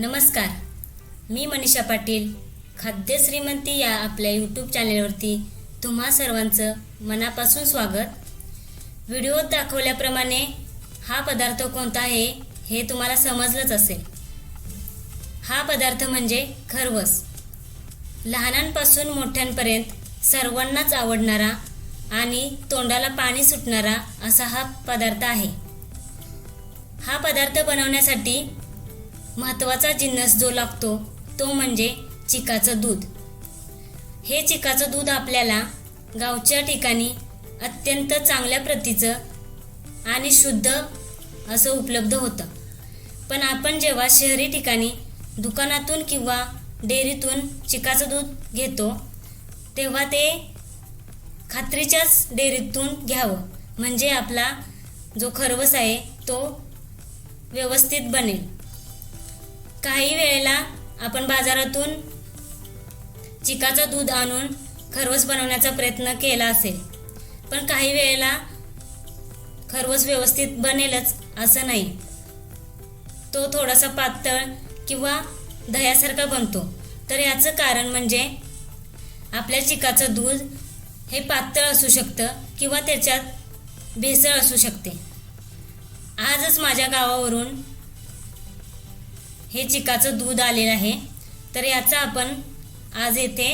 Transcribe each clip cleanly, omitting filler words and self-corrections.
नमस्कार, मी मनीषा पाटील. खाद्य श्रीमंती या आपल्या यूट्यूब चॅनेलवरती तुम्हा सर्वांचं मनापासून स्वागत. व्हिडिओत दाखवल्याप्रमाणे हा पदार्थ कोणता आहे हे तुम्हाला समजलंच असेल. हा पदार्थ म्हणजे खरवस. लहानांपासून मोठ्यांपर्यंत सर्वांनाच आवडणारा आणि तोंडाला पाणी सुटणारा असा हा पदार्थ आहे. हा पदार्थ बनवण्यासाठी महत्त्वाचा जिन्नस जो लागतो तो म्हणजे चिकाचं दूध. हे चिकाचं दूध आपल्याला गावच्या ठिकाणी अत्यंत चांगल्या प्रतीचं आणि शुद्ध असं उपलब्ध होतं. पण आपण जेव्हा शहरी ठिकाणी दुकानातून किंवा डेअरीतून चिकाचं दूध घेतो तेव्हा ते खात्रीच्याच डेअरीतून घ्यावं, म्हणजे आपला जो खरवस आहे तो व्यवस्थित बनेल. काही वेळेला आपण बाजारातून चिकाचं दूध आणून खरवस बनवण्याचा प्रयत्न केला असेल, पण काही वेळेला खरवस व्यवस्थित बनेलच असं नाही. तो थोडासा पातळ किंवा दह्यासारखा बनतो. तर याचं कारण म्हणजे आपल्या चिकाचं दूध हे पातळ असू शकतं किंवा त्याच्यात भेसळ असू शकते. आजच माझ्या गावावरून हे चिकाचं दूध आलेलं आहे, तर याचा आपण आज येथे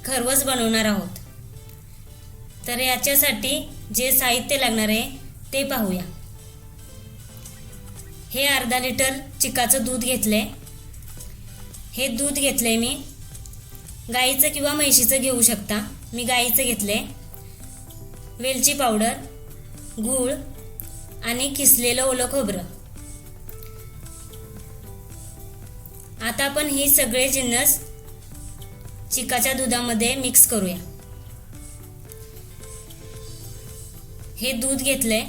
खरवस बनवणार आहोत. तर याच्यासाठी जे साहित्य लागणार आहे ते पाहूया. हे अर्धा लिटर चिकाचं दूध घेतलंय. हे दूध घेतलंय मी. गाईचं किंवा म्हैशीचं घेऊ शकता. मी गाईचं घेतलंय. वेलची पावडर, गूळ आणि किसलेलं ओलं खोबरं. आता आपण हे सगळे जिन्नस चिकाच्या दुधामध्ये मिक्स करूया. हे दूध घेतलंय.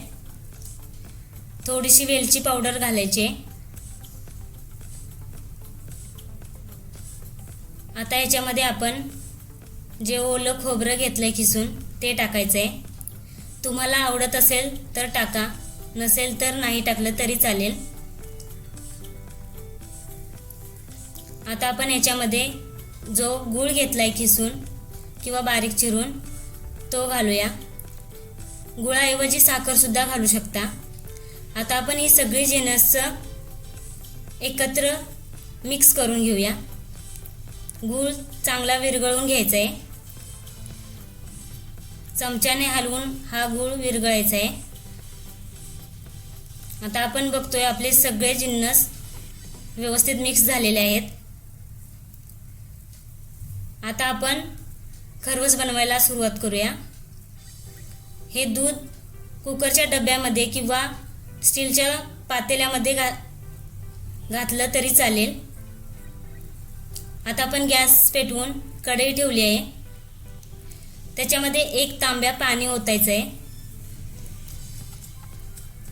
थोडीशी वेलची पावडर घालायची. आता याच्यामध्ये आपण जे ओलं खोबरं घेतलंय खिसून ते टाकायचंय. तुम्हाला आवडत असेल तर टाका, नसेल तर नाही टाकलं तरी चालेल. आता आपण याच्यामध्ये जो गूळ घेतलाय खिसून किंवा बारीक चिरून तो घालूया. गुळाऐवजी साखर सुद्धा घालू शकता. आता आपण ही सगळी जिन्नस एकत्र मिक्स करून घेऊया. गूळ चांगला विरघळून घ्यायचा आहे. चमच्याने हलवून हा गूळ विरघळायचा आहे. आता आपण बघतोय आपले सगळे जिन्नस व्यवस्थित मिक्स झालेले आहेत. आता आपण खरवस बनवायला सुरुवात करूया. हे दूध कुकरच्या डब्यामध्ये किंवा स्टीलच्या पातेल्यामध्ये घातलं तरी चालेल. आता आपण गॅस पेटवून कढई ठेवली आहे. त्याच्यामध्ये 1 तांब्या पाणी ओतायचं आहे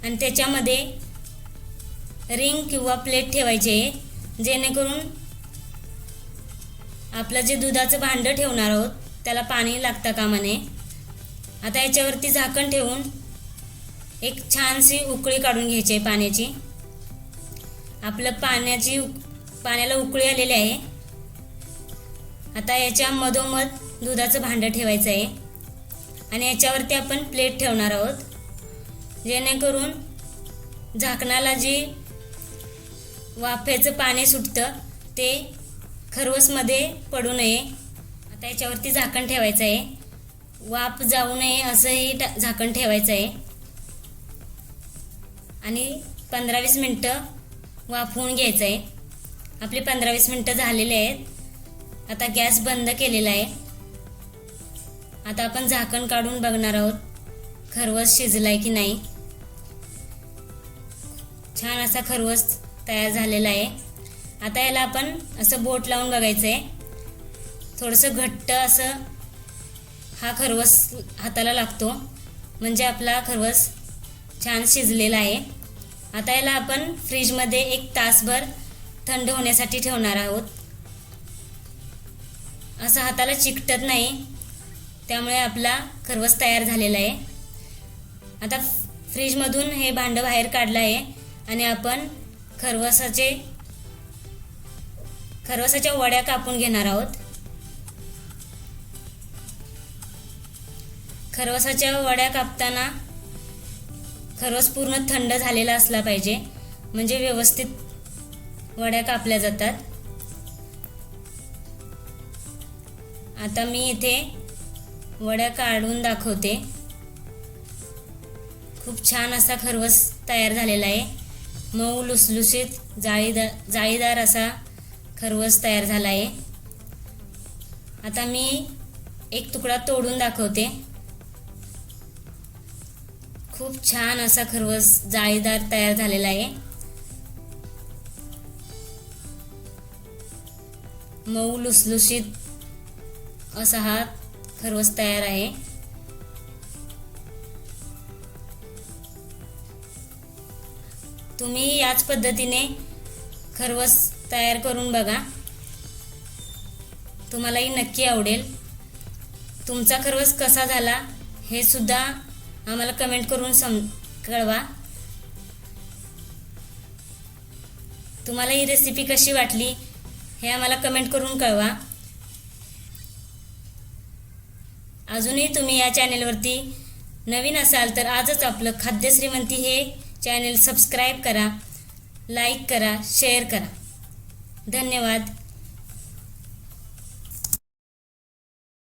आणि त्याच्यामध्ये रिंग किंवा प्लेट ठेवायची आहे, जेणेकरून आपलं जे दुधाचं भांडं ठेवणार आहोत त्याला पाणी लागता कामा नये. आता याच्यावरती झाकण ठेवून एक छानशी उकळी काढून घ्यायची आहे पाण्याची. आपलं पाण्याला उकळी आलेली आहे. आता याच्या मधोमध दुधाचं भांडं ठेवायचं आहे आणि याच्यावरती आपण प्लेट ठेवणार आहोत, जेणेकरून झाकणाला जी वाफेचं पाणी सुटतं ते खरवसमध्ये पडू नये. आता याच्यावरती झाकण ठेवायचं आहे. वाफ जाऊ नये असंही झाकण ठेवायचं आहे आणि 15-20 मिनटं वाफवून घ्यायचं आहे. आपले 15-20 मिनटं झालेले आहेत. आता गॅस बंद केलेला आहे. आता आपण झाकण काढून बघणार आहोत खरवस शिजलाय की नाही. छान असा खरवस तयार झालेला आहे. आता याला आपण असं बोट लावून बघायचं आहे. थोडंसं घट्ट असं हा खरवस हाताला लागतो, म्हणजे आपला खरवस छान शिजलेला आहे. आता याला आपण फ्रीजमध्ये 1 तासभर थंड होण्यासाठी ठेवणार आहोत. असं हाताला चिकटत नाही, त्यामुळे आपला खरवस तयार झालेला आहे. आता फ्रीजमधून हे भांडं बाहेर काढलं आहे आणि आपण खरवसाचे खरवसाच्या वड्या कापून घेणार आहोत. खरवसाच्या वड्या कापताना खरवस पूर्ण थंड झालेला असला पाहिजे, म्हणजे व्यवस्थित वड्या कापल्या जातात. आता मी इथे वड्या काढून दाखवते. खूप छान असा खरवस तयार झालेला आहे. मऊ लुसलुशीत जाळीदार असा खरवस तयार झाला आहे. आता मी एक तुकडा तोडून दाखवते. खूप छान असा खरवस जाळीदार तयार झालेला आहे. मऊ लुसलुशीत असा हा खरवस तयार आहे. तुम्ही याच पद्धतीने खरवस तयार करून बघा, तुम्हालाही नक्की आवडेल. तुमचा खरवस कसा झाला हे सुद्धा आम्हाला कमेंट करून कळवा. तुम्हाला ही रेसिपी कशी वाटली हे आम्हाला कमेंट करून कळवा. अजूनही तुम्ही या चॅनेलवरती नवीन असाल तर आजच आपलं खाद्य श्रीमंती हे चॅनेल सबस्क्राईब करा, लाईक करा, शेअर करा. धन्यवाद.